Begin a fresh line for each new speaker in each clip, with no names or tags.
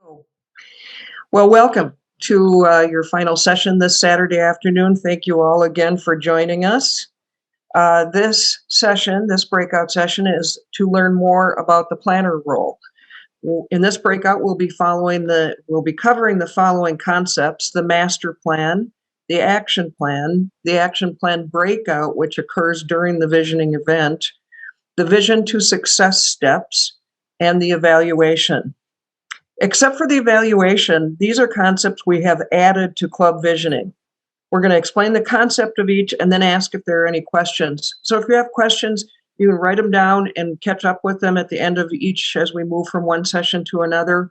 Oh, well, welcome to your final session this Saturday afternoon. Thank you all again for joining us. This session, this breakout session, is to learn more about the planner role. In this breakout, we'll be covering the following concepts: the master plan, the action plan breakout, which occurs during the visioning event, the vision to success steps, and the evaluation. Except for the evaluation, these are concepts we have added to club visioning. We're going to explain the concept of each and then ask if there are any questions. So if you have questions, you can write them down and catch up with them at the end of each as we move from one session to another,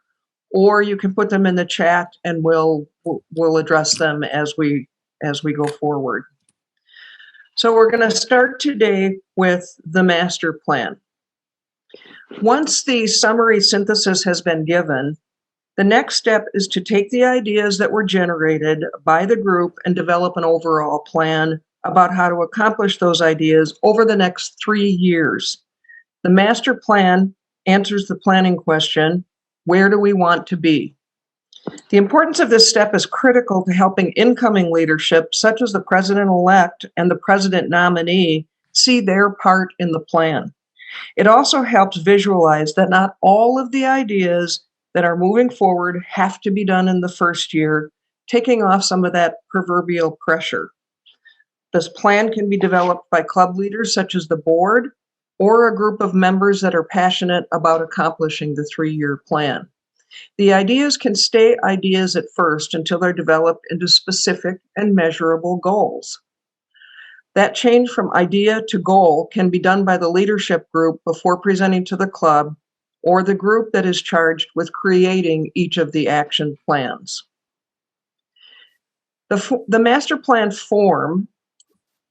or you can put them in the chat and we'll address them as we go forward. So we're going to start today with the master plan. Once the summary synthesis has been given, the next step is to take the ideas that were generated by the group and develop an overall plan about how to accomplish those ideas over the next 3 years. The master plan answers the planning question, where do we want to be? The importance of this step is critical to helping incoming leadership, such as the president-elect and the president nominee, see their part in the plan. It also helps visualize that not all of the ideas that are moving forward have to be done in the first year, taking off some of that proverbial pressure. This plan can be developed by club leaders such as the board or a group of members that are passionate about accomplishing the 3-year plan. The ideas can stay ideas at first until they're developed into specific and measurable goals. That change from idea to goal can be done by the leadership group before presenting to the club or the group that is charged with creating each of the action plans. The master plan form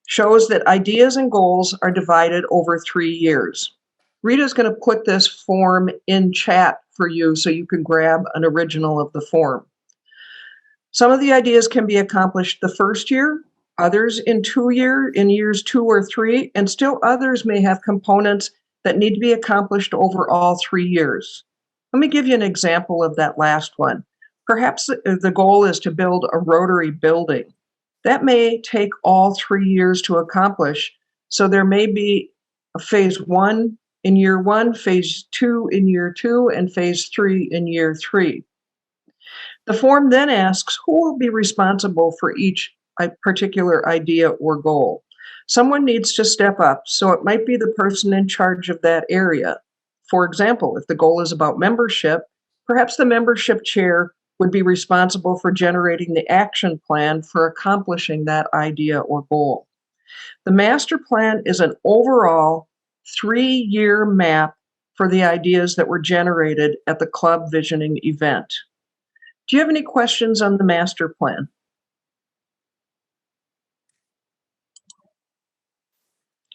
shows that ideas and goals are divided over 3 years. Rita's going to put this form in chat for you so you can grab an original of the form. Some of the ideas can be accomplished the first year, others in years 2 or 3, and still others may have components that need to be accomplished over all 3 years. Let me give you an example of that last one. Perhaps the goal is to build a Rotary building. That may take all 3 years to accomplish, so there may be a phase 1 in year 1, phase 2 in year 2, and phase 3 in year 3. The form then asks who will be responsible for each particular idea or goal. Someone needs to step up, so it might be the person in charge of that area. For example, if the goal is about membership, perhaps the membership chair would be responsible for generating the action plan for accomplishing that idea or goal. The master plan is an overall 3-year map for the ideas that were generated at the club visioning event. Do you have any questions on the master plan?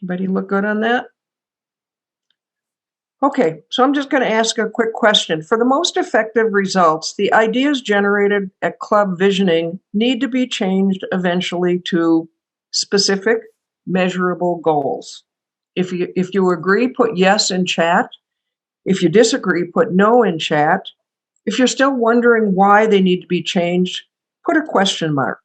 Everybody look good on that? Okay, so I'm just going to ask a quick question. For the most effective results, the ideas generated at club visioning need to be changed eventually to specific, measurable goals. If you agree, put yes in chat. If you disagree, put no in chat. If you're still wondering why they need to be changed, put a question mark.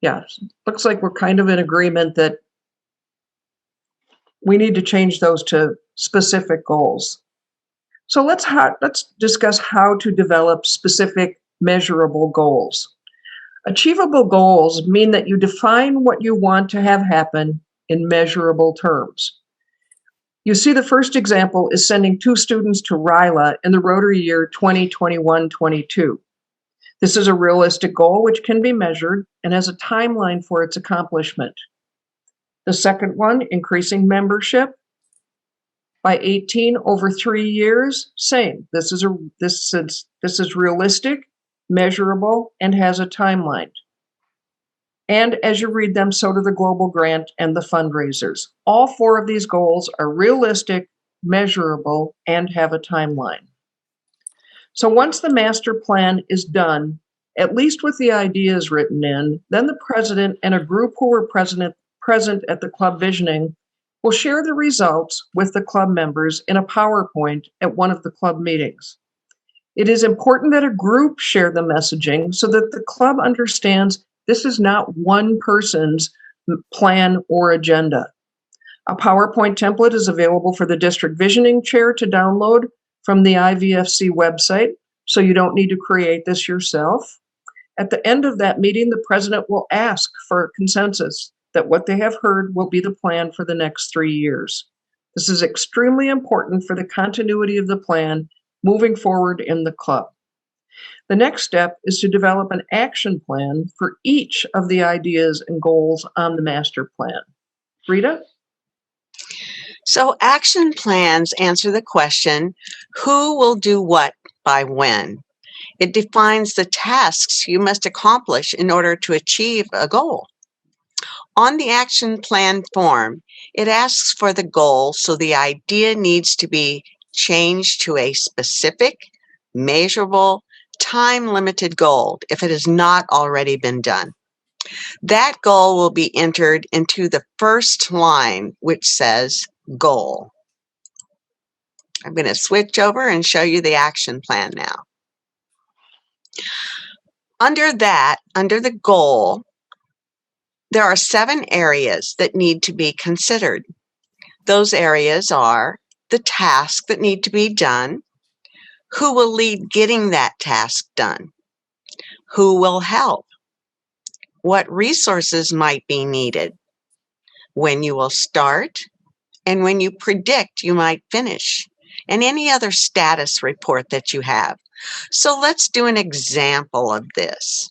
Yeah, looks like we're kind of in agreement that we need to change those to specific goals. So let's discuss how to develop specific, measurable goals. Achievable goals mean that you define what you want to have happen in measurable terms. You see, the first example is sending 2 students to RILA in the Rotary year 2021-22. This is a realistic goal which can be measured and has a timeline for its accomplishment. The second one, increasing membership by 18 over 3 years, same. This is realistic, measurable, and has a timeline. And as you read them, so do the global grant and the fundraisers. All 4 of these goals are realistic, measurable, and have a timeline. So once the master plan is done, at least with the ideas written in, then the president and a group who were present present at the club visioning will share the results with the club members in a PowerPoint at one of the club meetings. It is important that a group share the messaging so that the club understands this is not one person's plan or agenda. A PowerPoint template is available for the district visioning chair to download from the IVFC website, so you don't need to create this yourself. At the end of that meeting, the president will ask for consensus that what they have heard will be the plan for the next 3 years. This is extremely important for the continuity of the plan moving forward in the club. The next step is to develop an action plan for each of the ideas and goals on the master plan. Rita?
So action plans answer the question, who will do what by when? It defines the tasks you must accomplish in order to achieve a goal. On the action plan form, it asks for the goal, so the idea needs to be changed to a specific, measurable, time-limited goal if it has not already been done. That goal will be entered into the first line, which says goal. I'm going to switch over and show you the action plan now. Under the goal, there are 7 areas that need to be considered. Those areas are the tasks that need to be done, who will lead getting that task done, who will help, what resources might be needed, when you will start, and when you predict you might finish, and any other status report that you have. So let's do an example of this.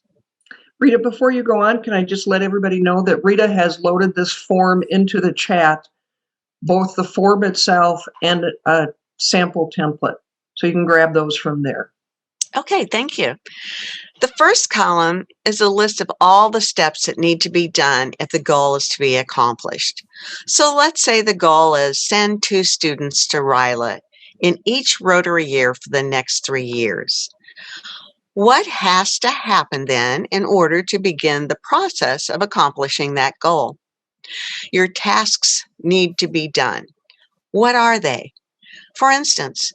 Rita, before you go on, can I just let everybody know that Rita has loaded this form into the chat, both the form itself and a sample template. So you can grab those from there.
Okay, thank you. The first column is a list of all the steps that need to be done if the goal is to be accomplished. So let's say the goal is send 2 students to RILA in each Rotary year for the next 3 years. What has to happen then in order to begin the process of accomplishing that goal? Your tasks need to be done. What are they? For instance,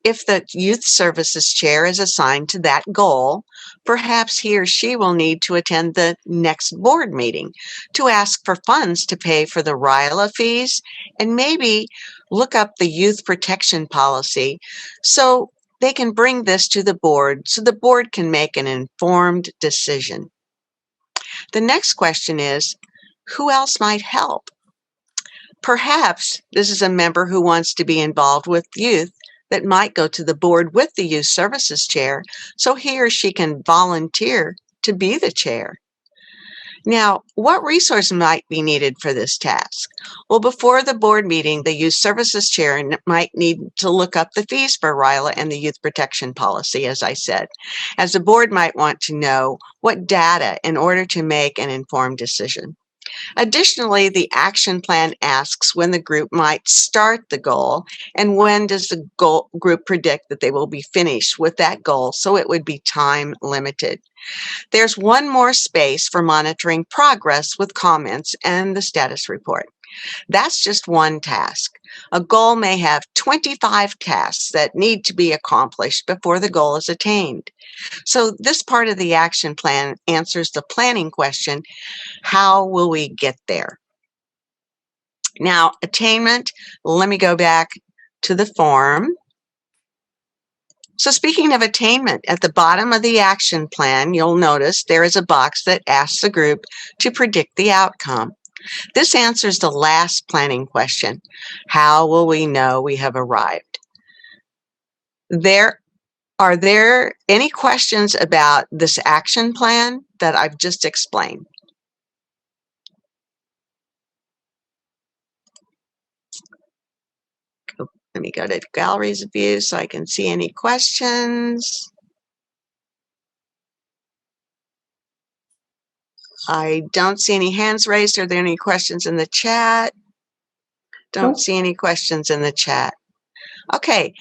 if the youth services chair is assigned to that goal, perhaps he or she will need to attend the next board meeting to ask for funds to pay for the RILA fees and maybe look up the youth protection policy so they can bring this to the board so the board can make an informed decision. The next question is, who else might help? Perhaps this is a member who wants to be involved with youth that might go to the board with the youth services chair so he or she can volunteer to be the chair. Now, what resource might be needed for this task? Well, before the board meeting, the youth services chair might need to look up the fees for RILA and the youth protection policy, as I said, as the board might want to know what data in order to make an informed decision. Additionally, the action plan asks when the group might start the goal and when does the group predict that they will be finished with that goal, so it would be time limited. There's one more space for monitoring progress with comments and the status report. That's just one task. A goal may have 25 tasks that need to be accomplished before the goal is attained. So this part of the action plan answers the planning question, how will we get there? Now, attainment, let me go back to the form. So speaking of attainment, at the bottom of the action plan, you'll notice there is a box that asks the group to predict the outcome. This answers the last planning question, how will we know we have arrived? Are there any questions about this action plan that I've just explained? Let me go to galleries view so I can see any questions. I don't see any hands raised. Are there any questions in the chat? Don't see any questions in the chat. Okay,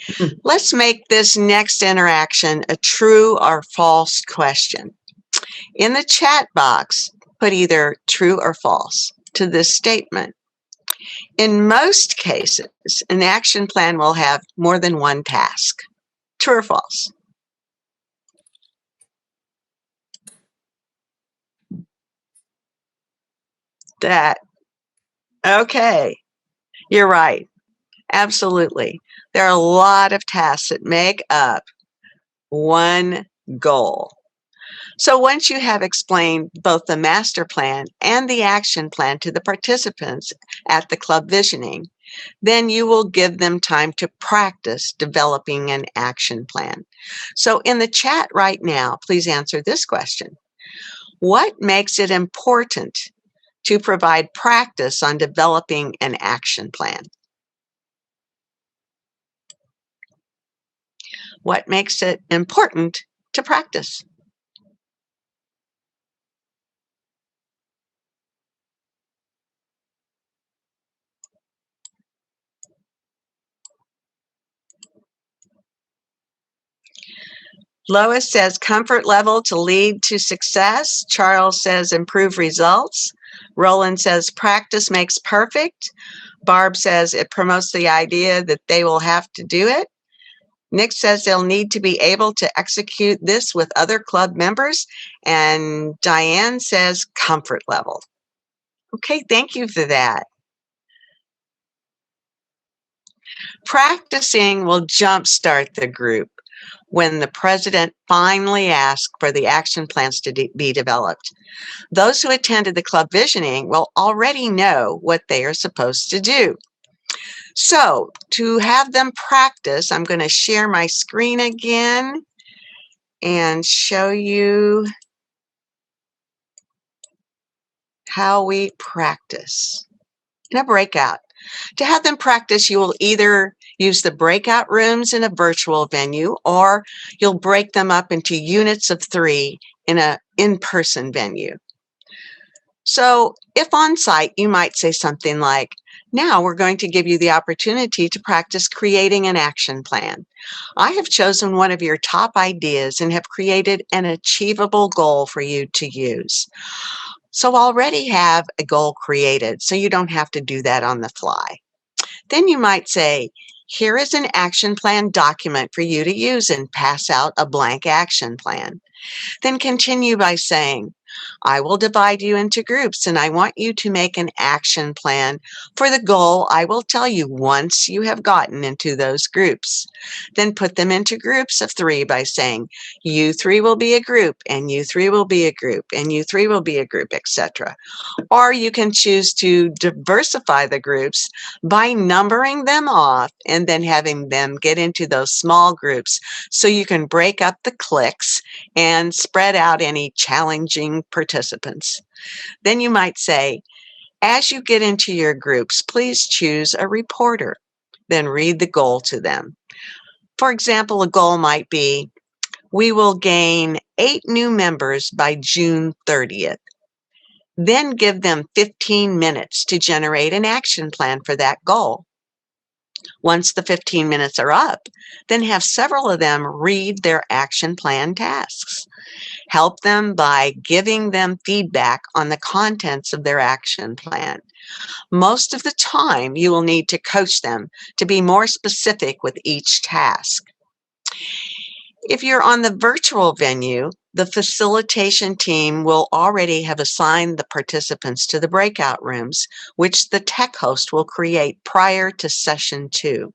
let's make this next interaction a true or false question. In the chat box, put either true or false. to this statement. In most cases, an action plan will have more than one task. True or false? Okay, you're right. Absolutely. There are a lot of tasks that make up one goal. So once you have explained both the master plan and the action plan to the participants at the club visioning, then you will give them time to practice developing an action plan. So in the chat right now, please answer this question. What makes it important to provide practice on developing an action plan? What makes it important to practice? Lois says comfort level to lead to success. Charles says improve results. Roland says practice makes perfect. Barb says it promotes the idea that they will have to do it. Nick says they'll need to be able to execute this with other club members. And Diane says comfort level. Okay, thank you for that. Practicing will jumpstart the group when the president finally asks for the action plans to be developed. Those who attended the club visioning will already know what they are supposed to do. So to have them practice, I'm going to share my screen again and show you how we practice in a breakout. To have them practice, you will either use the breakout rooms in a virtual venue, or you'll break them up into units of 3 in an in-person venue. So if on site, you might say something like, now we're going to give you the opportunity to practice creating an action plan. I have chosen one of your top ideas and have created an achievable goal for you to use. So already have a goal created, so you don't have to do that on the fly. Then you might say, here is an action plan document for you to use, and pass out a blank action plan. Then continue by saying, I will divide you into groups, and I want you to make an action plan for the goal I will tell you once you have gotten into those groups. Then put them into groups of 3 by saying, you 3 will be a group, and you 3 will be a group, and you 3 will be a group, etc. Or you can choose to diversify the groups by numbering them off and then having them get into those small groups, so you can break up the cliques and spread out any challenging participants. Then you might say, as you get into your groups, please choose a reporter. Then read the goal to them. For example, a goal might be, we will gain 8 new members by June 30th. Then give them 15 minutes to generate an action plan for that goal. Once the 15 minutes are up, then have several of them read their action plan tasks. Help them by giving them feedback on the contents of their action plan. Most of the time, you will need to coach them to be more specific with each task. If you're on the virtual venue, the facilitation team will already have assigned the participants to the breakout rooms, which the tech host will create prior to session 2.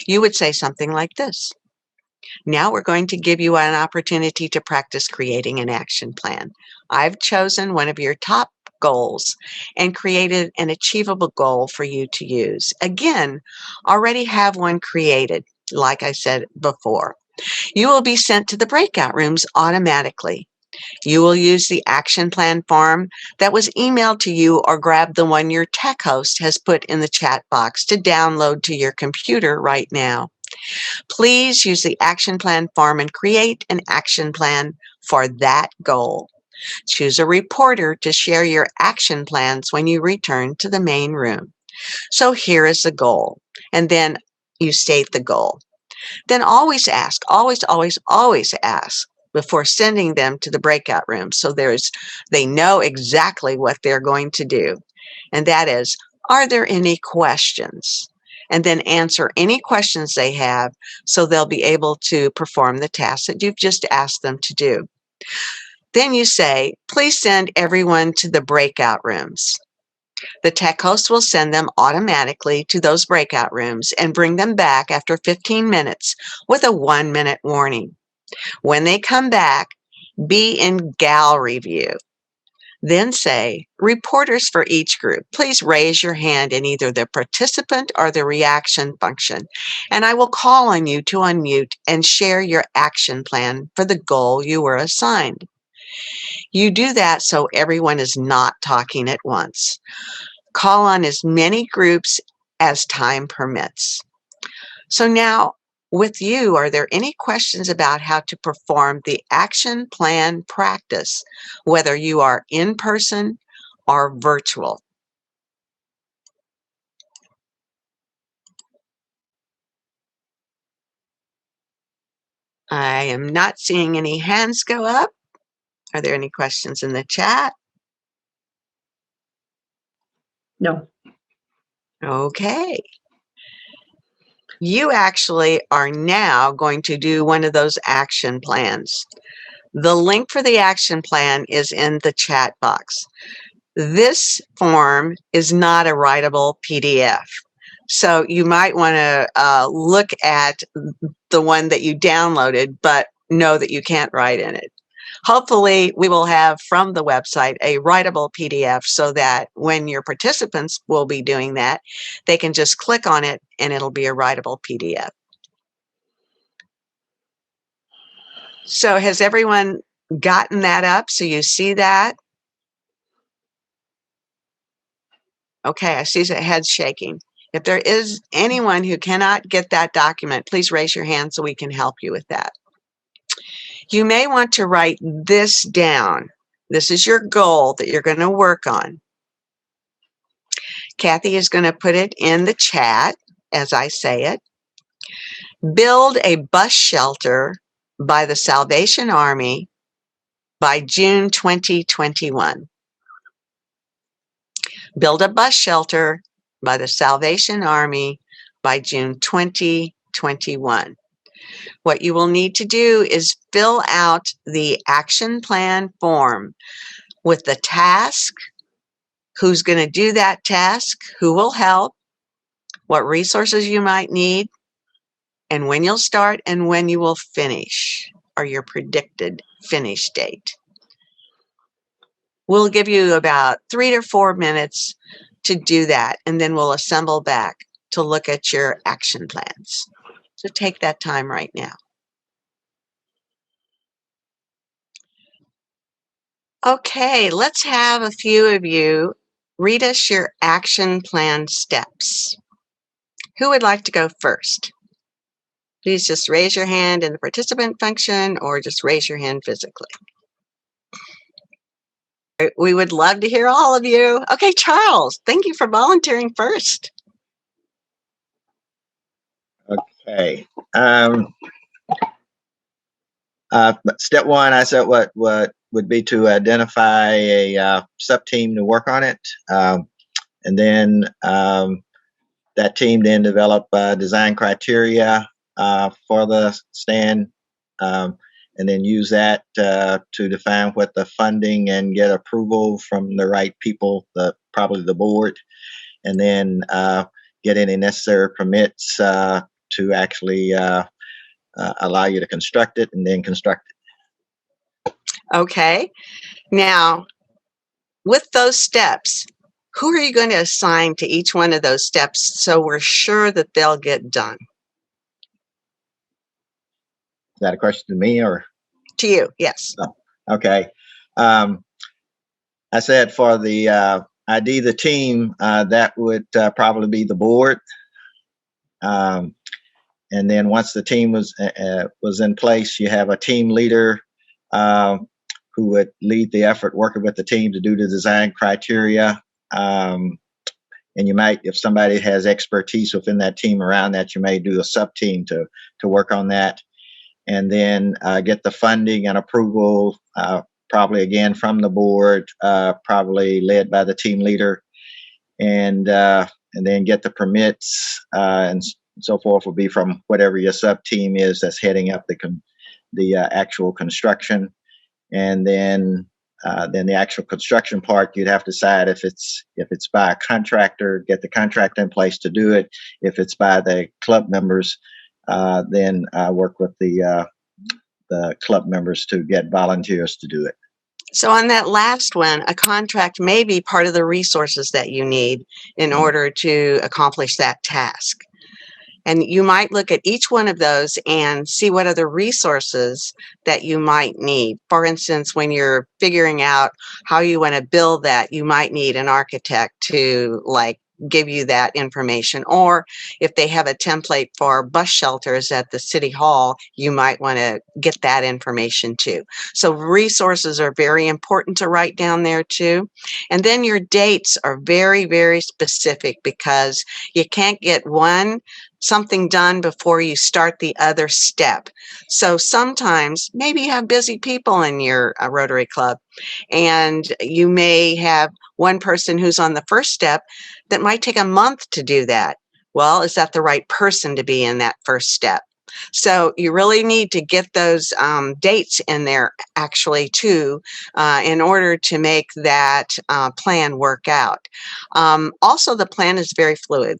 You would say something like this. Now we're going to give you an opportunity to practice creating an action plan. I've chosen one of your top goals and created an achievable goal for you to use. Again, already have one created, like I said before. You will be sent to the breakout rooms automatically. You will use the action plan form that was emailed to you, or grab the one your tech host has put in the chat box to download to your computer right now. Please use the action plan form and create an action plan for that goal. Choose a reporter to share your action plans when you return to the main room. So here is the goal, and then you state the goal. Then always ask, always ask before sending them to the breakout room, so they know exactly what they're going to do. And that is, are there any questions? And then answer any questions they have so they'll be able to perform the task that you've just asked them to do. Then you say, please send everyone to the breakout rooms. The tech host will send them automatically to those breakout rooms and bring them back after 15 minutes with a 1-minute warning. When they come back, be in gallery view. Then say, reporters for each group, please raise your hand in either the participant or the reaction function, and I will call on you to unmute and share your action plan for the goal you were assigned. You do that so everyone is not talking at once. Call on as many groups as time permits. So now, with you, are there any questions about how to perform the action plan practice, whether you are in person or virtual? I am not seeing any hands go up. Are there any questions in the chat?
No.
Okay. You actually are now going to do one of those action plans. The link for the action plan is in the chat box. This form is not a writable PDF. So you might want to look at the one that you downloaded, but know that you can't write in it. Hopefully, we will have from the website a writable PDF so that when your participants will be doing that, they can just click on it and it'll be a writable PDF. So has everyone gotten that up so you see that? Okay, I see the heads shaking. If there is anyone who cannot get that document, please raise your hand so we can help you with that. You may want to write this down. This is your goal that you're going to work on. Kathy is going to put it in the chat as I say it. Build a bus shelter by the Salvation Army by June 2021. Build a bus shelter by the Salvation Army by June 2021. What you will need to do is fill out the action plan form with the task, who's going to do that task, who will help, what resources you might need, and when you'll start and when you will finish, or your predicted finish date. We'll give you about 3 to 4 minutes to do that, and then we'll assemble back to look at your action plans. So take that time right now. Okay, let's have a few of you read us your action plan steps. Who would like to go first? Please just raise your hand in the participant function or just raise your hand physically. We would love to hear all of you. Okay, Charles, thank you for volunteering first.
Okay. Step one, I said what would be to identify a sub-team to work on it. And then that team then develop design criteria for the stand, and then use that to define what the funding and get approval from the right people, probably the board, and then get any necessary permits to actually allow you to construct it and then construct it.
Okay. Now, with those steps, who are you going to assign to each one of those steps so we're sure that they'll get done?
Is that a question to me or?
To you, yes.
Oh, okay. I said for the ID the team, that would probably be the board. And then once the team was in place, you have a team leader who would lead the effort working with the team to do the design criteria. And you might, if somebody has expertise within that team around that, you may do a sub-team to work on that. And then get the funding and approval, probably again from the board, probably led by the team leader. and then get the permits and so forth will be from whatever your sub team is that's heading up the actual construction, and then the actual construction part, you'd have to decide if it's by a contractor, get the contractor in place to do it. If it's by the club members, then work with the club members to get volunteers to do it.
So on that last one, a contract may be part of the resources that you need in order to accomplish that task. And you might look at each one of those and see what other resources that you might need. For instance, when you're figuring out how you want to build that, you might need an architect to give you that information. Or if they have a template for bus shelters at the city hall, you might want to get that information too. So resources are very important to write down there too. And then your dates are very, very specific, because you can't get something done before you start the other step. So sometimes maybe you have busy people in your Rotary Club, and you may have one person who's on the first step that might take a month to do that. Well, is that the right person to be in that first step? So you really need to get those dates in there actually too, in order to make that plan work out. Also, the plan is very fluid.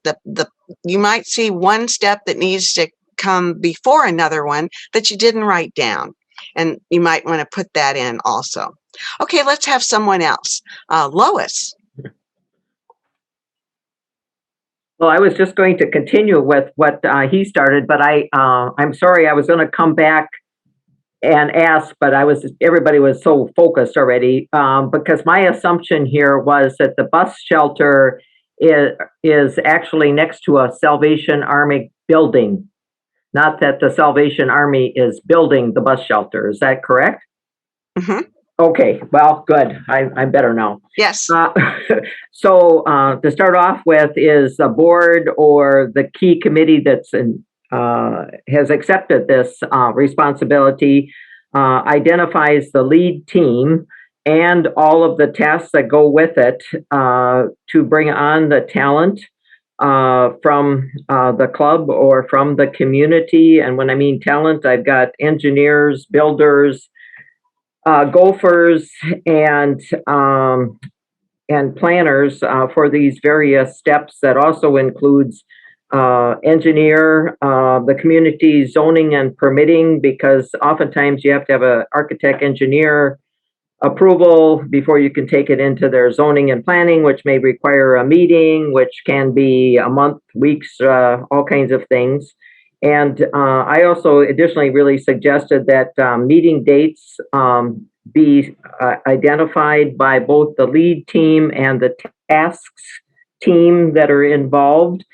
You might see one step that needs to come before another one that you didn't write down, and you might want to put that in also. Okay, let's have someone else. Lois.
Well, I was just going to continue with what he started, but I'm sorry, I was going to come back and ask, but everybody was so focused already, because my assumption here was that the bus shelter is actually next to a Salvation Army building, not that the Salvation Army is building the bus shelter. Is that correct?
Mm-hmm.
Okay, well, good. I'm better now.
Yes.
So to start off with, is the board or the key committee that's has accepted this responsibility, identifies the lead team and all of the tasks that go with it to bring on the talent from the club or from the community. And when I mean talent, I've got engineers, builders, gophers, and planners for these various steps. That also includes engineer, the community zoning and permitting, because oftentimes you have to have an architect engineer approval before you can take it into their zoning and planning, which may require a meeting, which can be a month, weeks, all kinds of things. And I also additionally really suggested that meeting dates be identified by both the lead team and the tasks team that are involved.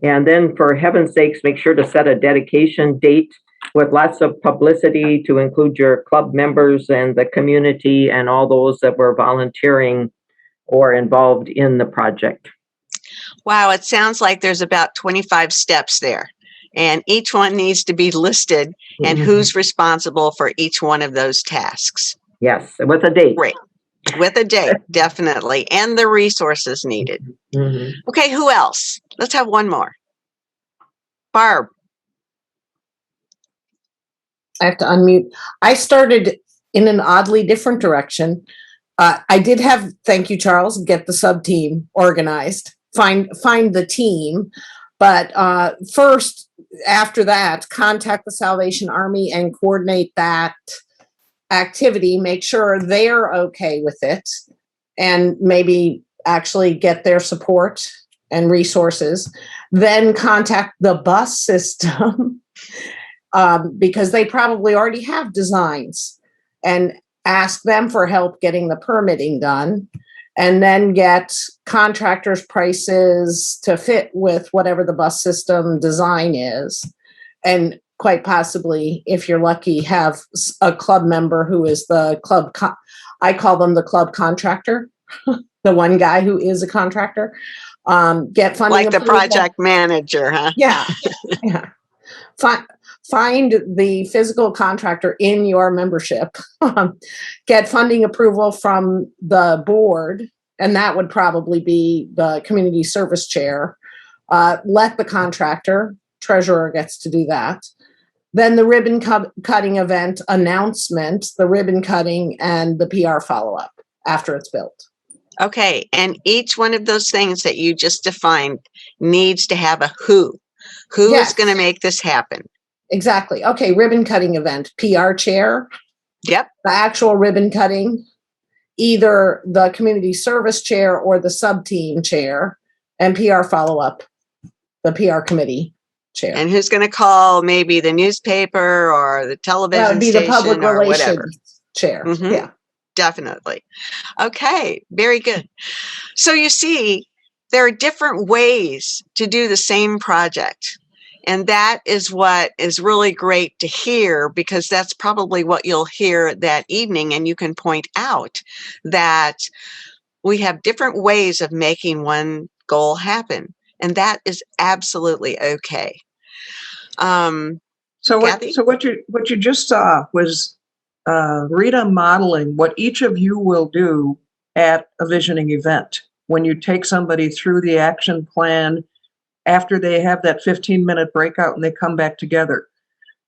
And then, for heaven's sakes, make sure to set a dedication date with lots of publicity to include your club members and the community and all those that were volunteering or involved in the project.
Wow, it sounds like there's about 25 steps there, and each one needs to be listed and who's responsible for each one of those tasks.
Yes, with a date.
Great. With a date, definitely, and the resources needed.
Mm-hmm.
Okay, who else? Let's have one more. Barb.
I have to unmute. I started in an oddly different direction. I did have, thank you, Charles, get the sub team organized, find the team. But first, after that, contact the Salvation Army and coordinate that activity, make sure they're okay with it, and maybe actually get their support and resources. Then contact the bus system because they probably already have designs, and ask them for help getting the permitting done, and then get contractors' prices to fit with whatever the bus system design is. And quite possibly, if you're lucky, have a club member who is the club, I call them the club contractor, the one guy who is a contractor. Get funding.
Like the project manager, huh?
Yeah. Yeah. Find the physical contractor in your membership. Get funding approval from the board and that would probably be the community service chair. Let the contractor, treasurer gets to do that. Then the ribbon cutting event announcement, the ribbon cutting, and the PR follow-up after it's built.
Okay, and each one of those things that you just defined needs to have a who. Who is
Yes.
going to make this happen?
Exactly. Okay, ribbon cutting event, PR chair,
Yep.
the actual ribbon cutting, either the community service chair or the sub-team chair, and PR follow-up, the PR committee chair.
And who's going to call maybe the newspaper or the television
That would be the
station
public
or whatever?
relations chair.
Mhm.
Yeah.
Definitely. Okay, very good. So you see, there are different ways to do the same project. And that is what is really great to hear, because that's probably what you'll hear that evening. And you can point out that we have different ways of making one goal happen. And that is absolutely okay.
So
Kathy?
what you just saw was Rita modeling what each of you will do at a visioning event when you take somebody through the action plan after they have that 15-minute breakout and they come back together.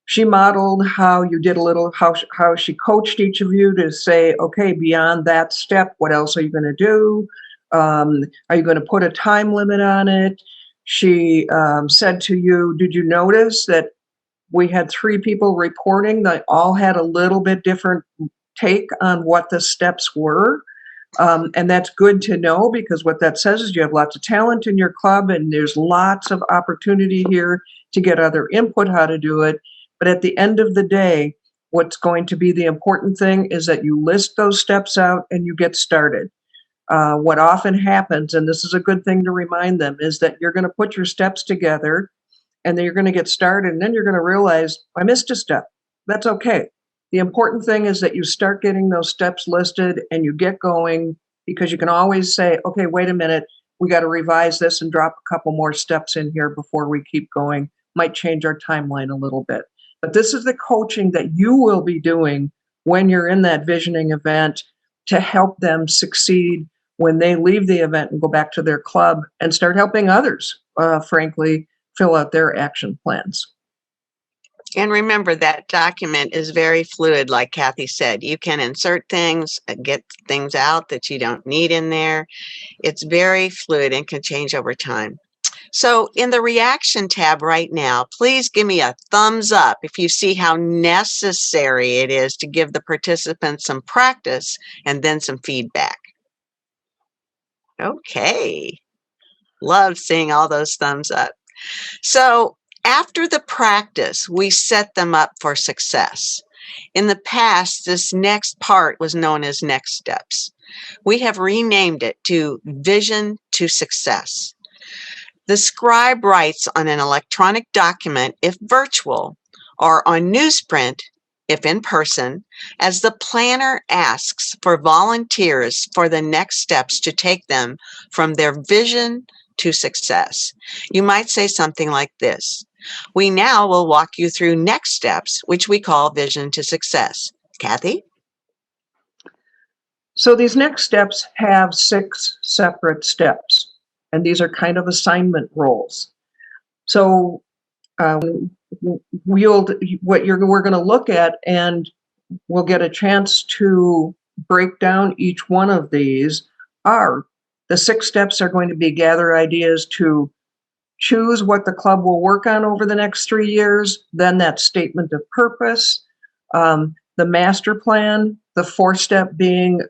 She modeled how you did how she coached each of you to say, okay, beyond that step, what else are you going to do? Are you going to put a time limit on it? She said to you, did you notice that we had 3 people reporting that all had a little bit different take on what the steps were? And that's good to know, because what that says is you have lots of talent in your club and there's lots of opportunity here to get other input how to do it. But at the end of the day, what's going to be the important thing is that you list those steps out and you get started. What often happens, and this is a good thing to remind them, is that you're going to put your steps together and then you're going to get started, and then you're going to realize, I missed a step. That's okay. The important thing is that you start getting those steps listed and you get going, because you can always say, okay, wait a minute, we got to revise this and drop a couple more steps in here before we keep going. Might change our timeline a little bit. But this is the coaching that you will be doing when you're in that visioning event to help them succeed when they leave the event and go back to their club and start helping others, frankly, fill out their action plans.
And remember, that document is very fluid, like Kathy said. You can insert things, get things out that you don't need in there. It's very fluid and can change over time. So in the reaction tab right now, please give me a thumbs up if you see how necessary it is to give the participants some practice and then some feedback. Okay. Love seeing all those thumbs up. So after the practice, we set them up for success. In the past, this next part was known as next steps. We have renamed it to Vision to Success. The scribe writes on an electronic document, if virtual, or on newsprint, if in person, as the planner asks for volunteers for the next steps to take them from their vision to success. You might say something like this. We now will walk you through next steps, which we call Vision to Success. Kathy?
So these next steps have 6 separate steps, and these are kind of assignment roles. So we're going to look at, and we'll get a chance to break down each one of these, are the 6 steps are going to be gather ideas to choose what the club will work on over the next 3 years, then that statement of purpose, the master plan, the 4th step being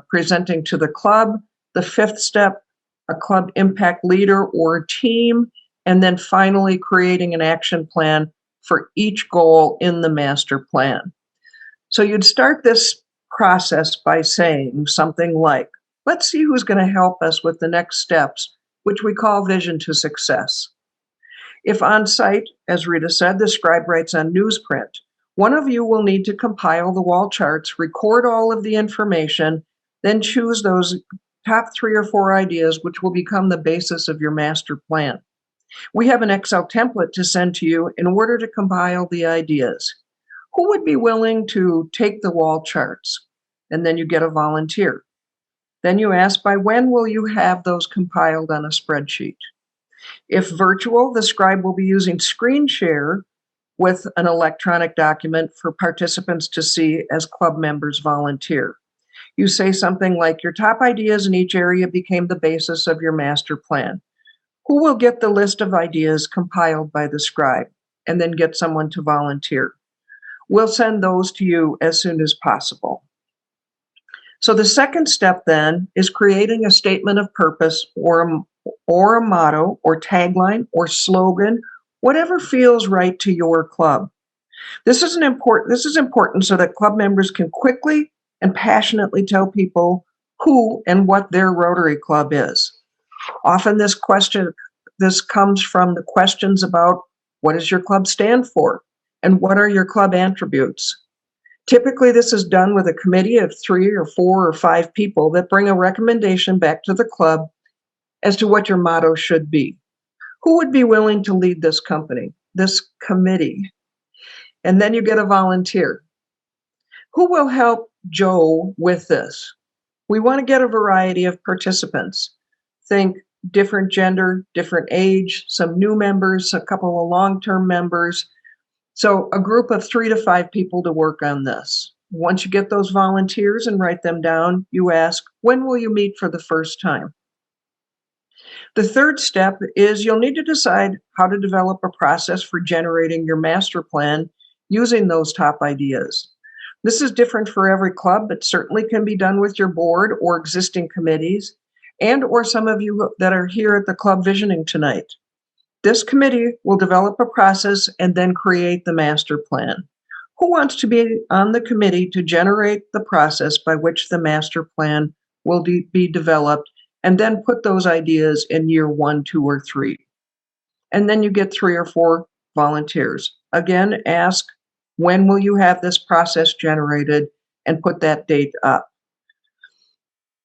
presenting to the club, the 5th step, a club impact leader or team, and then finally creating an action plan for each goal in the master plan. So you'd start this process by saying something like, let's see who's going to help us with the next steps, which we call Vision to Success. If on site, as Rita said, the scribe writes on newsprint, one of you will need to compile the wall charts, record all of the information, then choose those top 3 or 4 ideas, which will become the basis of your master plan. We have an Excel template to send to you in order to compile the ideas. Who would be willing to take the wall charts? And then you get a volunteer. Then you ask, by when will you have those compiled on a spreadsheet? If virtual, the scribe will be using screen share with an electronic document for participants to see as club members volunteer. You say something like, your top ideas in each area became the basis of your master plan. Who will get the list of ideas compiled by the scribe and then get someone to volunteer? We'll send those to you as soon as possible. So the second step then is creating a statement of purpose or a motto or tagline or slogan, whatever feels right to your club. This is important so that club members can quickly and passionately tell people who and what their Rotary Club is. Often this comes from the questions about what does your club stand for and what are your club attributes. Typically, this is done with a committee of 3 or 4 or 5 people that bring a recommendation back to the club as to what your motto should be. Who would be willing to lead this committee? And then you get a volunteer. Who will help Joe with this? We want to get a variety of participants. Think different gender, different age, some new members, a couple of long-term members. So a group of 3 to 5 people to work on this. Once you get those volunteers and write them down, you ask, when will you meet for the first time? The third step is you'll need to decide how to develop a process for generating your master plan using those top ideas. This is different for every club, but certainly can be done with your board or existing committees and or some of you that are here at the club visioning tonight. This committee will develop a process and then create the master plan. Who wants to be on the committee to generate the process by which the master plan will be developed and then put those ideas in year 1, 2, or 3? And then you get 3 or 4 volunteers. Again, ask, when will you have this process generated, and put that date up.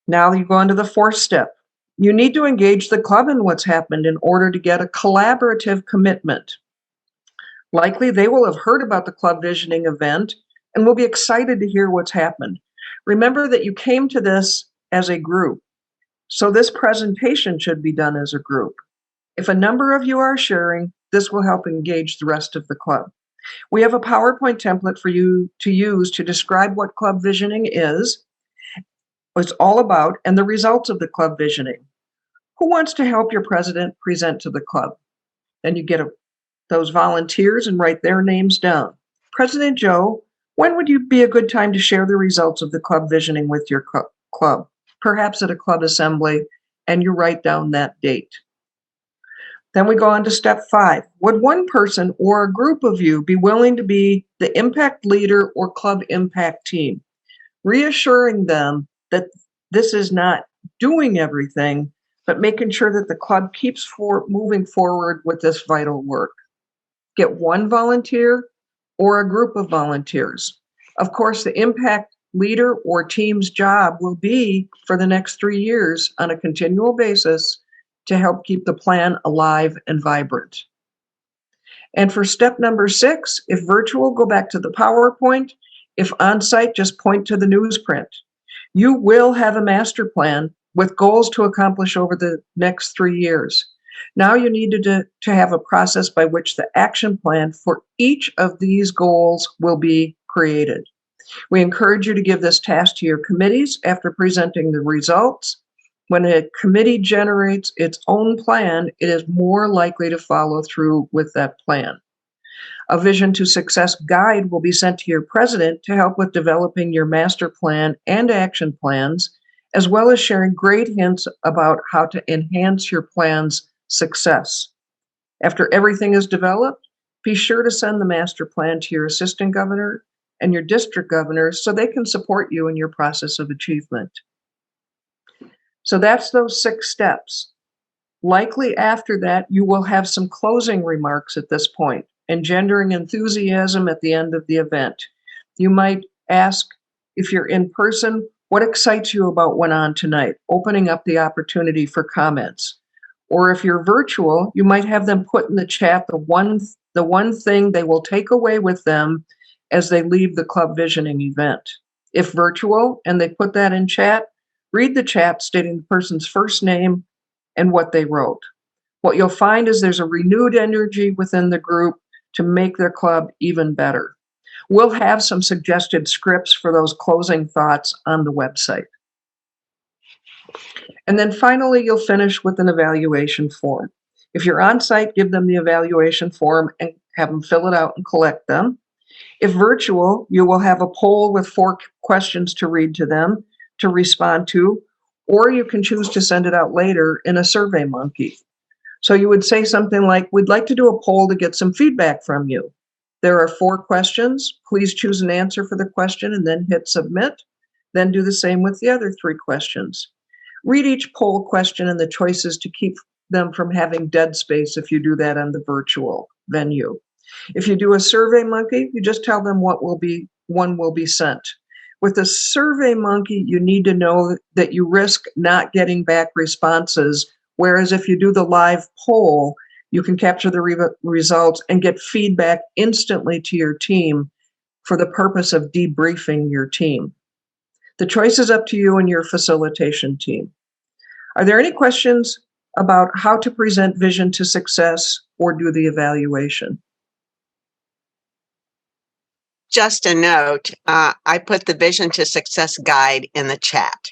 Now you go on to the fourth step. You need to engage the club in what's happened in order to get a collaborative commitment. Likely they will have heard about the club visioning event and will be excited to hear what's happened. Remember that you came to this as a group, so this presentation should be done as a group. If a number of you are sharing, this will help engage the rest of the club. We have a PowerPoint template for you to use to describe what club visioning is, what it's all about, and the results of the club visioning. Who wants to help your president present to the club? Then you get those volunteers and write their names down. President Joe, when would you be a good time to share the results of the club visioning with your club? Perhaps at a club assembly, and you write down that date. Then we go on to step 5. Would one person or a group of you be willing to be the impact leader or club impact team? Reassuring them that this is not doing everything, but making sure that the club keeps moving forward with this vital work. Get one volunteer or a group of volunteers. Of course, the impact leader or team's job will be for the next 3 years on a continual basis to help keep the plan alive and vibrant. And for step number 6, if virtual, go back to the PowerPoint. If on-site, just point to the newsprint. You will have a master plan with goals to accomplish over the next 3 years. Now you need to have a process by which the action plan for each of these goals will be created. We encourage you to give this task to your committees after presenting the results. When a committee generates its own plan, it is more likely to follow through with that plan. A Vision to Success guide will be sent to your president to help with developing your master plan and action plans, as well as sharing great hints about how to enhance your plan's success. After everything is developed, be sure to send the master plan to your assistant governor and your district governors so they can support you in your process of achievement. So that's those 6 steps. Likely after that, you will have some closing remarks at this point, engendering enthusiasm at the end of the event. You might ask, if you're in person, what excites you about what went on tonight, opening up the opportunity for comments. Or if you're virtual, you might have them put in the chat the one thing they will take away with them as they leave the club visioning event. If virtual and they put that in chat, Read the chat stating the person's first name and what they wrote. What you'll find is there's a renewed energy within the group to make their club even better. We'll have some suggested scripts for those closing thoughts on the website. And then finally, you'll finish with an evaluation form. If you're on site, give them the evaluation form and have them fill it out and collect them. If virtual, you will have a poll with 4 questions to read to them to respond to, or you can choose to send it out later in a SurveyMonkey. So you would say something like, we'd like to do a poll to get some feedback from you. There are 4 questions. Please choose an answer for the question and then hit submit. Then do the same with the other 3 questions. Read each poll question and the choices to keep them from having dead space if you do that on the virtual venue. If you do a SurveyMonkey, you just tell them one will be sent. With a SurveyMonkey, you need to know that you risk not getting back responses, whereas if you do the live poll, you can capture the results and get feedback instantly to your team for the purpose of debriefing your team. The choice is up to you and your facilitation team. Are there any questions about how to present vision to success or do the evaluation?
Just a note, I put the Vision to Success guide in the chat.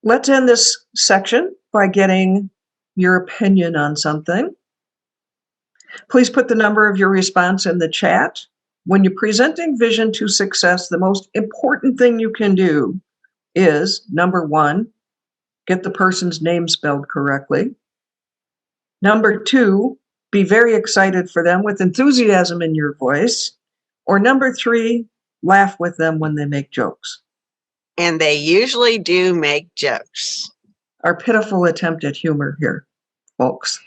Let's end this section by getting your opinion on something. Please put the number of your response in the chat. When you're presenting vision to success, the most important thing you can do is, number 1, get the person's name spelled correctly. Number 2, be very excited for them with enthusiasm in your voice. Or number 3, laugh with them when they make jokes.
And they usually do make jokes.
Our pitiful attempt at humor here, folks.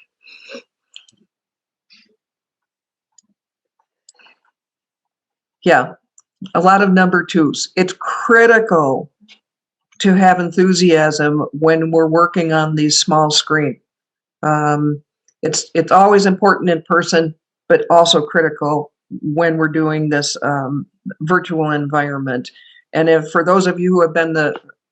Yeah, a lot of number 2s. It's critical to have enthusiasm when we're working on these small screen. It's always important in person, but also critical when we're doing this virtual environment. And if for those of you who have been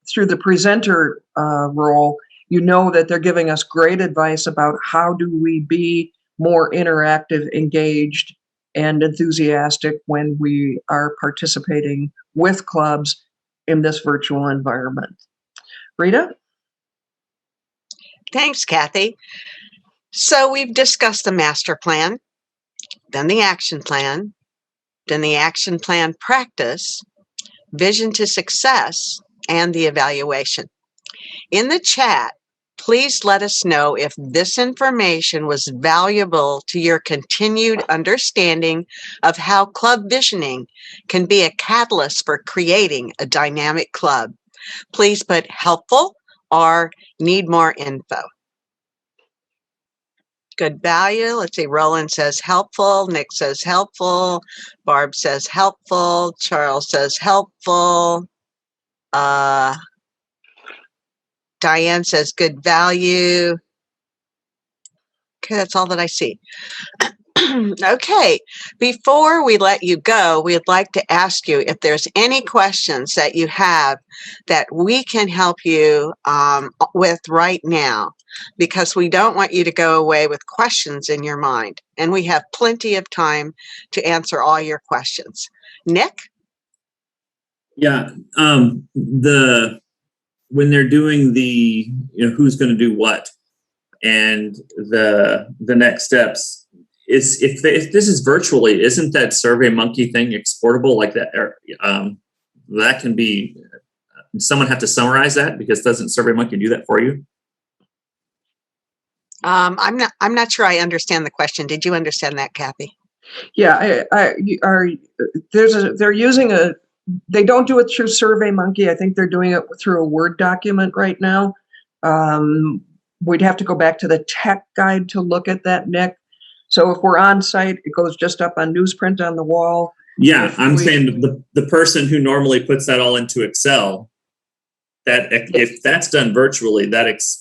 through the presenter role, you know that they're giving us great advice about how do we be more interactive, engaged, and enthusiastic when we are participating with clubs in this virtual environment. Rita?
Thanks, Kathy. So we've discussed the master plan, then the action plan, then the action plan practice, vision to success, and the evaluation. In the chat, please let us know if this information was valuable to your continued understanding of how club visioning can be a catalyst for creating a dynamic club. Please put helpful or need more info. Good value. Let's see. Roland says helpful. Nick says helpful. Barb says helpful. Charles says helpful. Diane says good value. Okay, that's all that I see. Okay, before we let you go, we'd like to ask you if there's any questions that you have that we can help you with right now, because we don't want you to go away with questions in your mind, and we have plenty of time to answer all your questions. Nick?
Yeah, when they're doing the, who's going to do what, and the next steps, is if this is virtually, isn't that SurveyMonkey thing exportable like that? That can be. Someone have to summarize that, because doesn't SurveyMonkey do that for you?
I'm not sure I understand the question. Did you understand that, Kathy?
Yeah, they're using they don't do it through SurveyMonkey. I think they're doing it through a Word document right now. We'd have to go back to the tech guide to look at that, Nick. So if we're on site, it goes just up on newsprint on the wall.
Yeah, I'm saying the person who normally puts that all into Excel, that if that's done virtually,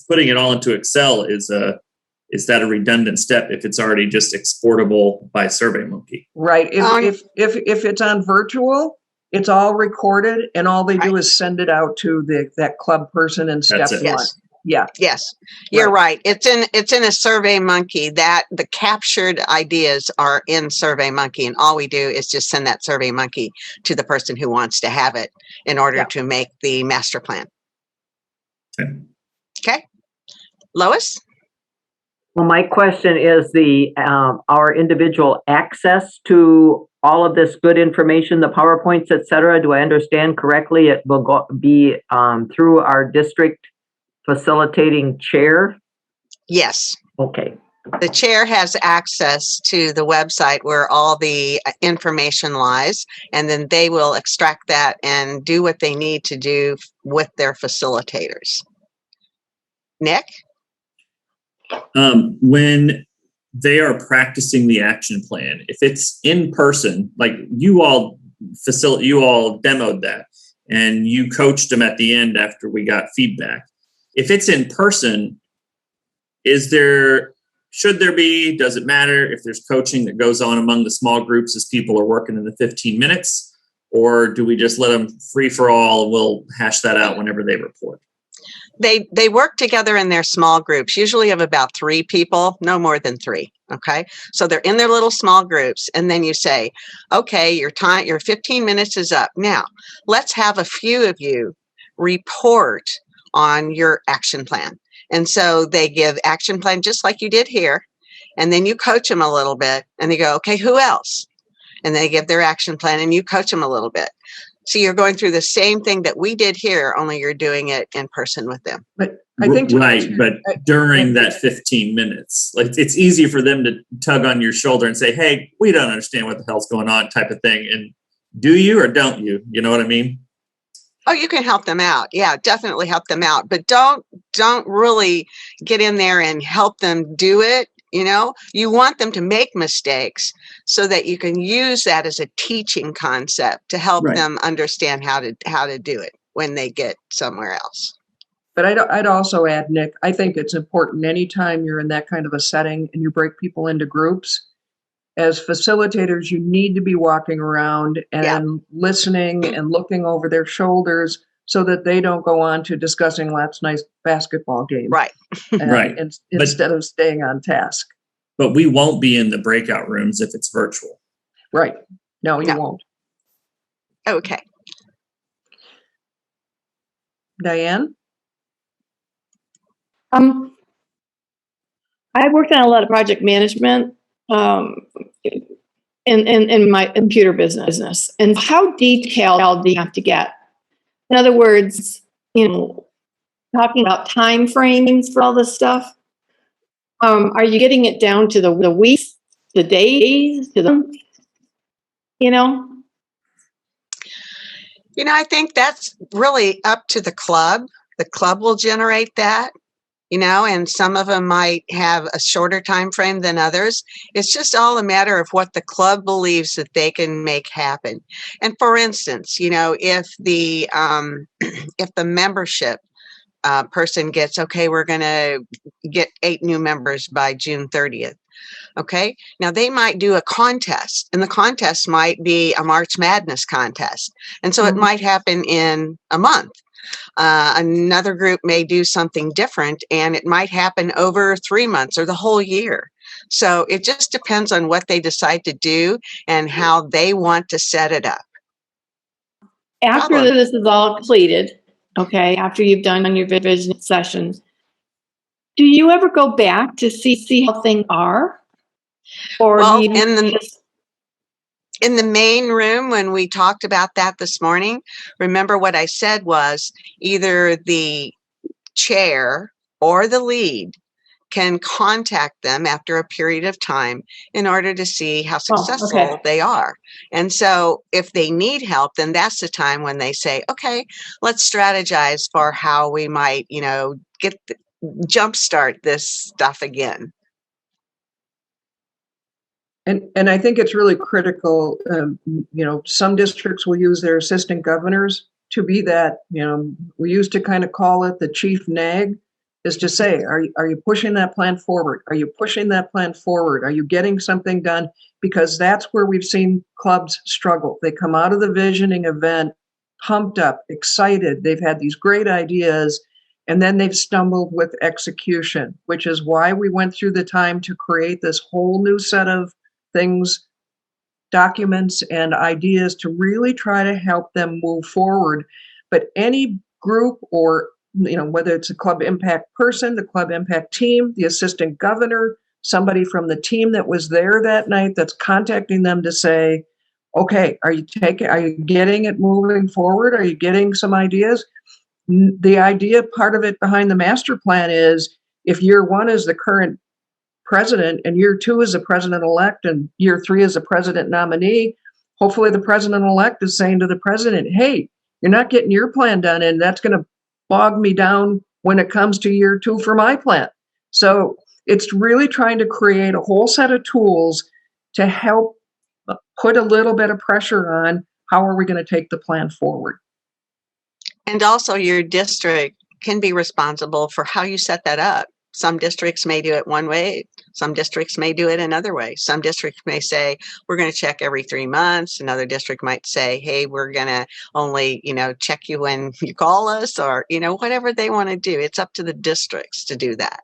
putting it all into Excel is that a redundant step if it's already just exportable by SurveyMonkey?
Right. If it's on virtual, It's all recorded, and all they do is send it out to that club person in step
That's it.
one.
Yes.
Yeah,
Yes, you're right. It's in a Survey Monkey that the captured ideas are in Survey Monkey, and all we do is just send that Survey Monkey to the person who wants to have it in order
Yeah.
to make the master plan.
Okay.
Okay. Lois?
Well, my question is our individual access to all of this good information, the PowerPoints, et cetera. Do I understand correctly? It will be through our district facilitating chair?
Yes.
Okay.
The chair has access to the website where all the information lies, and then they will extract that and do what they need to do with their facilitators. Nick?
When they are practicing the action plan, if it's in person, like you all demoed that and you coached them at the end after we got feedback. If it's in person, does it matter if there's coaching that goes on among the small groups as people are working in the 15 minutes? Or do we just let them free for all and we'll hash that out whenever they report?
They work together in their small groups, usually of about 3 people, no more than 3. Okay. So they're in their little small groups. And then you say, okay, your 15 minutes is up. Now let's have a few of you report on your action plan. And so they give action plan just like you did here. And then you coach them a little bit and they go, okay, who else? And they give their action plan and you coach them a little bit. So you're going through the same thing that we did here, only you're doing it in person with them.
but I think to
Right,
answer-
but during that 15 minutes, like it's easy for them to tug on your shoulder and say, hey, we don't understand what the hell's going on type of thing. And do you or don't you? You know what I mean?
Oh, you can help them out. Yeah, definitely help them out. But don't really get in there and help them do it. You know, you want them to make mistakes so that you can use that as a teaching concept to help
Right.
them understand how to do it when they get somewhere else.
But I'd also add, Nick, I think it's important anytime you're in that kind of a setting and you break people into groups, as facilitators, you need to be walking around and listening and looking over their shoulders so that they don't go on to discussing last night's basketball game.
Right.
Right.
Instead of staying on task.
But we won't be in the breakout rooms if it's virtual.
Right. No, you
No.
won't.
Okay.
Diane?
I worked on a lot of project management in my computer business. And how detailed do you have to get? In other words, talking about time frames for all this stuff. Are you getting it down to the weeks, the days, to the,
I think that's really up to the club. The club will generate that, and some of them might have a shorter time frame than others. It's just all a matter of what the club believes that they can make happen. And for instance, if the if the membership person gets, okay, we're going to get 8 new members by June 30th. Okay, now they might do a contest, and the contest might be a March Madness contest. And so it might happen in a month. Another group may do something different, and it might happen over 3 months or the whole year. So it just depends on what they decide to do and how they want to set it up.
after
Problem.
this is all completed, okay, after you've done your vision sessions, do you ever go back to see how things are? Or
Well,
do you just
In the main room, when we talked about that this morning, remember what I said was either the chair or the lead can contact them after a period of time in order to see how successful
okay.
they are. And so if they need help, then that's the time when they say, okay, let's strategize for how we might, jumpstart this stuff again.
And I think it's really critical, some districts will use their assistant governors to be that, we used to kind of call it the chief nag. is to say, are you pushing that plan forward? Are you pushing that plan forward? Are you getting something done? Because that's where we've seen clubs struggle. They come out of the visioning event pumped up, excited. They've had these great ideas, and then they've stumbled with execution, which is why we went through the time to create this whole new set of things, documents, and ideas to really try to help them move forward. But any group, or whether it's a club impact person, the club impact team, the assistant governor, somebody from the team that was there that night that's contacting them to say, okay, are you getting it moving forward? Are you getting some ideas? The idea part of it behind the master plan is, if year one is the current president and year two is the president-elect and year three is the president nominee, hopefully the president-elect is saying to the president, hey, you're not getting your plan done, and that's going to bog me down when it comes to year two for my plan. So it's really trying to create a whole set of tools to help put a little bit of pressure on how are we going to take the plan forward.
And also your district can be responsible for how you set that up. Some districts may do it one way. Some districts may do it another way. Some districts may say, we're going to check every 3 months. Another district might say, hey, we're going to only, check you when you call us, or, whatever they want to do. It's up to the districts to do that.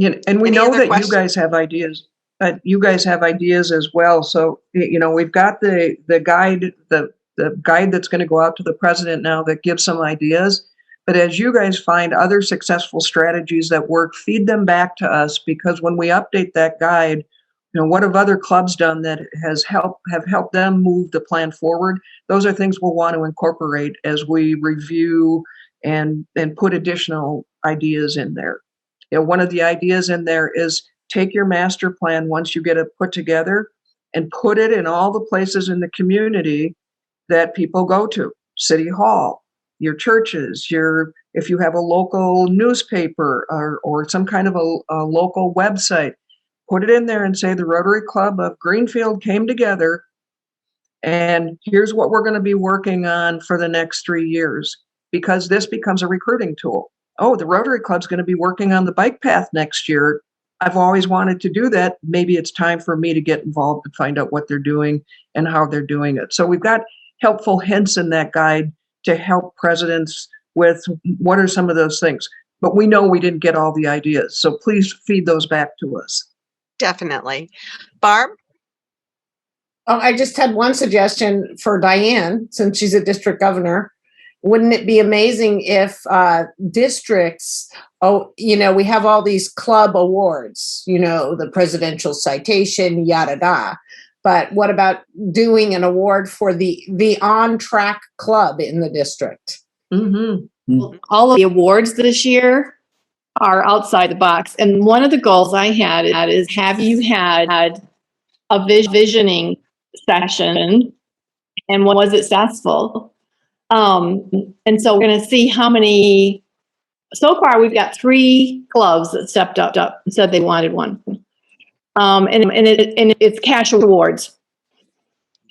And we
Any
know
other
that
questions?
you guys have ideas. You guys have ideas as well. So, we've got the guide, the guide that's going to go out to the president now that gives some ideas. But as you guys find other successful strategies that work, feed them back to us, because when we update that guide, what have other clubs done that have helped them move the plan forward? Those are things we'll want to incorporate as we review and put additional ideas in there. One of the ideas in there is take your master plan once you get it put together and put it in all the places in the community that people go to. City Hall, your churches, if you have a local newspaper or some kind of a local website, put it in there and say the Rotary Club of Greenfield came together, and here's what we're going to be working on for the next 3 years, because this becomes a recruiting tool. Oh, the Rotary Club's going to be working on the bike path next year. I've always wanted to do that. Maybe it's time for me to get involved and find out what they're doing and how they're doing it. So we've got helpful hints in that guide to help presidents with what are some of those things. But we know we didn't get all the ideas, so please feed those back to us.
Definitely. Barb?
Oh, I just had one suggestion for Diane, since she's a district governor. Wouldn't it be amazing if districts, we have all these club awards, the presidential citation, yada da. But what about doing an award for the on-track club in the district?
Mm-hmm.
All of the awards this year are outside the box. And one of the goals I had is, have you had a visioning session, and was it successful? And so we're going to see how many. So far, we've got 3 clubs that stepped up and said they wanted one. And it's cash awards.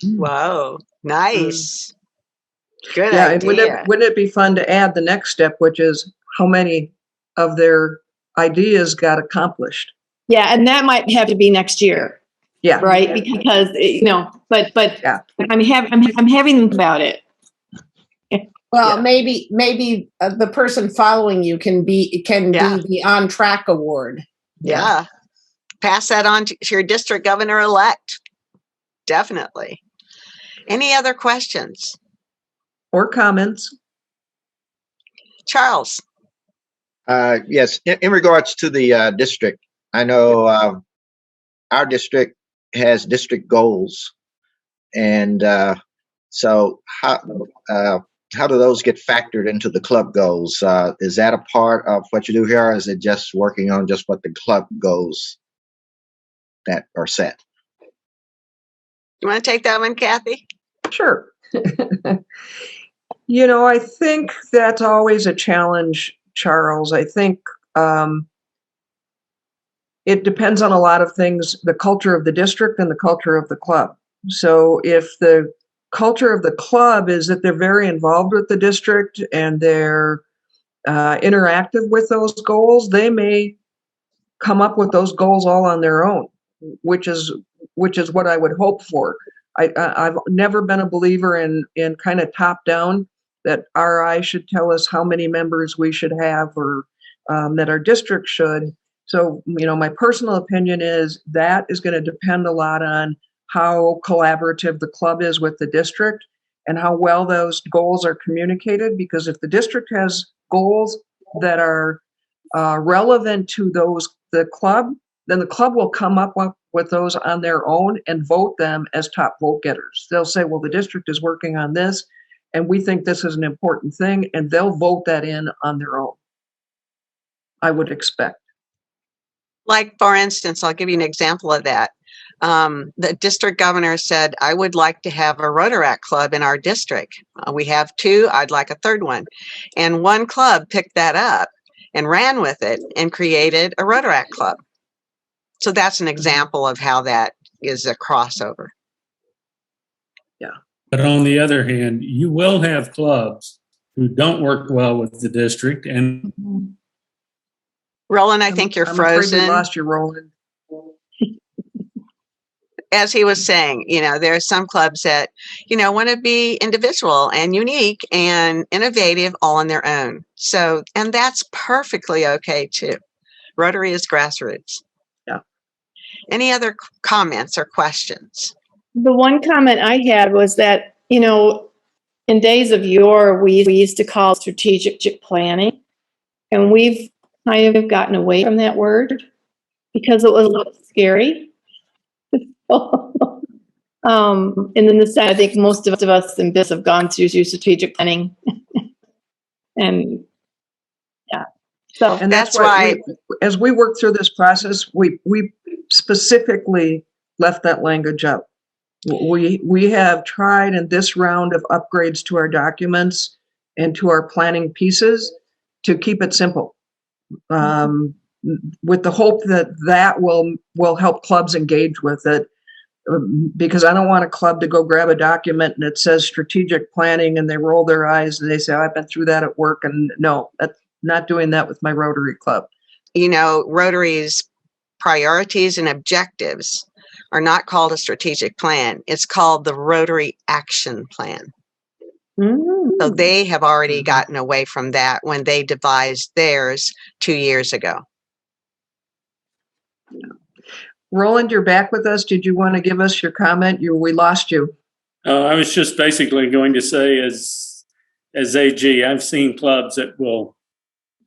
Whoa, nice. Good
Yeah,
idea.
wouldn't it be fun to add the next step, which is how many of their ideas got accomplished?
Yeah, and that might have to be next year,
Yeah.
right? Because but
Yeah.
I'm having them about it.
Well,
Yeah.
maybe the person following you can be the on-track award.
Yeah. Pass that on to your district governor-elect. Definitely. Any other questions?
Or comments?
Charles?
Yes, in regards to the district, I know our district has district goals, and so how do those get factored into the club goals? Is that a part of what you do here, or is it just working on just what the club goals that are set?
You want to take that one, Kathy?
Sure. I think that's always a challenge, Charles. I think it depends on a lot of things, the culture of the district and the culture of the club. So if the culture of the club is that they're very involved with the district and they're interactive with those goals, they may come up with those goals all on their own, which is what I would hope for. I've never been a believer in kind of top down, that RI should tell us how many members we should have, or that our district should. So, my personal opinion is that is going to depend a lot on how collaborative the club is with the district and how well those goals are communicated. Because if the district has goals that are relevant to the club, then the club will come up with those on their own and vote them as top vote getters. They'll say, well, the district is working on this, and we think this is an important thing, and they'll vote that in on their own, I would expect.
Like, for instance, I'll give you an example of that. The district governor said, I would like to have a Rotaract club in our district. We have 2, I'd like a 3rd one. And one club picked that up and ran with it and created a Rotaract club. So that's an example of how that is a crossover.
But on the other hand, you will have clubs who don't work well with the district. And
Roland, I think you're
I'm afraid
frozen.
we lost you, Roland.
As he was saying, there are some clubs that, want to be individual and unique and innovative all on their own. So, and that's perfectly okay too. Rotary is grassroots.
Yeah.
Any other comments or questions?
The one comment I had was that, in days of yore, we used to call strategic planning, and we've kind of gotten away from that word because it was a little scary. And then I think most of us in business have gone through strategic planning. And yeah. So
And that's why as we work through this process, we specifically left that language out. We have tried in this round of upgrades to our documents and to our planning pieces to keep it simple, with the hope that will help clubs engage with it. Because I don't want a club to go grab a document and it says strategic planning and they roll their eyes and they say, I've been through that at work. And no, that's not doing that with my Rotary Club.
Rotary's priorities and objectives are not called a strategic plan. It's called the Rotary Action Plan. So they have already gotten away from that when they devised theirs 2 years ago.
Roland, you're back with us. Did you want to give us your comment? We lost you.
I was just basically going to say, as AG, I've seen clubs that will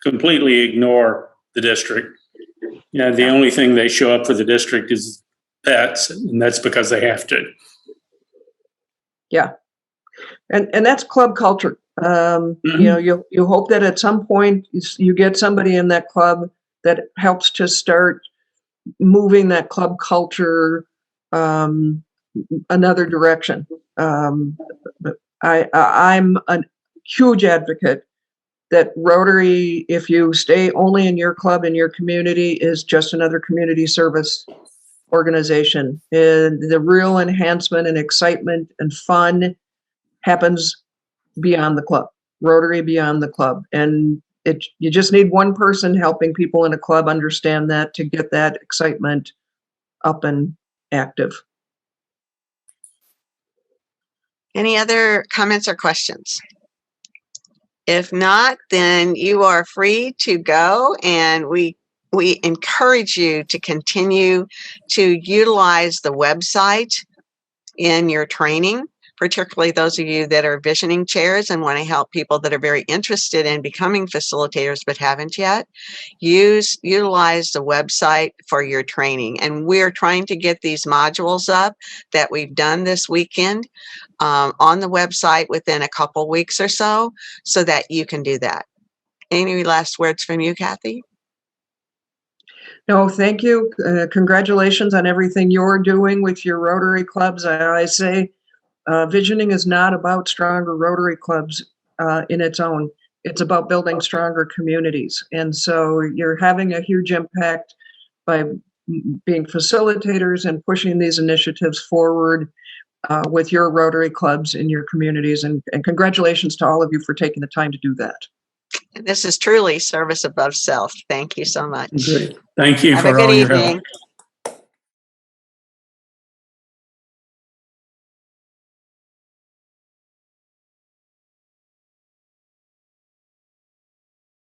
completely ignore the district. The only thing they show up for the district is pets, and that's because they have to.
Yeah. And that's club culture. You hope that at some point you get somebody in that club that helps to start moving that club culture another direction. I'm a huge advocate that Rotary, if you stay only in your club in your community, is just another community service organization. And the real enhancement and excitement and fun happens beyond the club, Rotary beyond the club. And you just need one person helping people in a club understand that to get that excitement up and active.
Any other comments or questions? If not, then you are free to go, and we encourage you to continue to utilize the website in your training, particularly those of you that are visioning chairs and want to help people that are very interested in becoming facilitators but haven't yet. Utilize the website for your training. And we're trying to get these modules up that we've done this weekend on the website within a couple weeks or so that you can do that. Any last words from you, Kathy?
No, thank you. Congratulations on everything you're doing with your Rotary clubs. I say, visioning is not about stronger Rotary clubs in its own. It's about building stronger communities. And so you're having a huge impact by being facilitators and pushing these initiatives forward with your Rotary clubs in your communities. And congratulations to all of you for taking the time to do that.
This is truly service above self. Thank you so much.
Great. Thank you
Have a
for all
good
your help.
evening.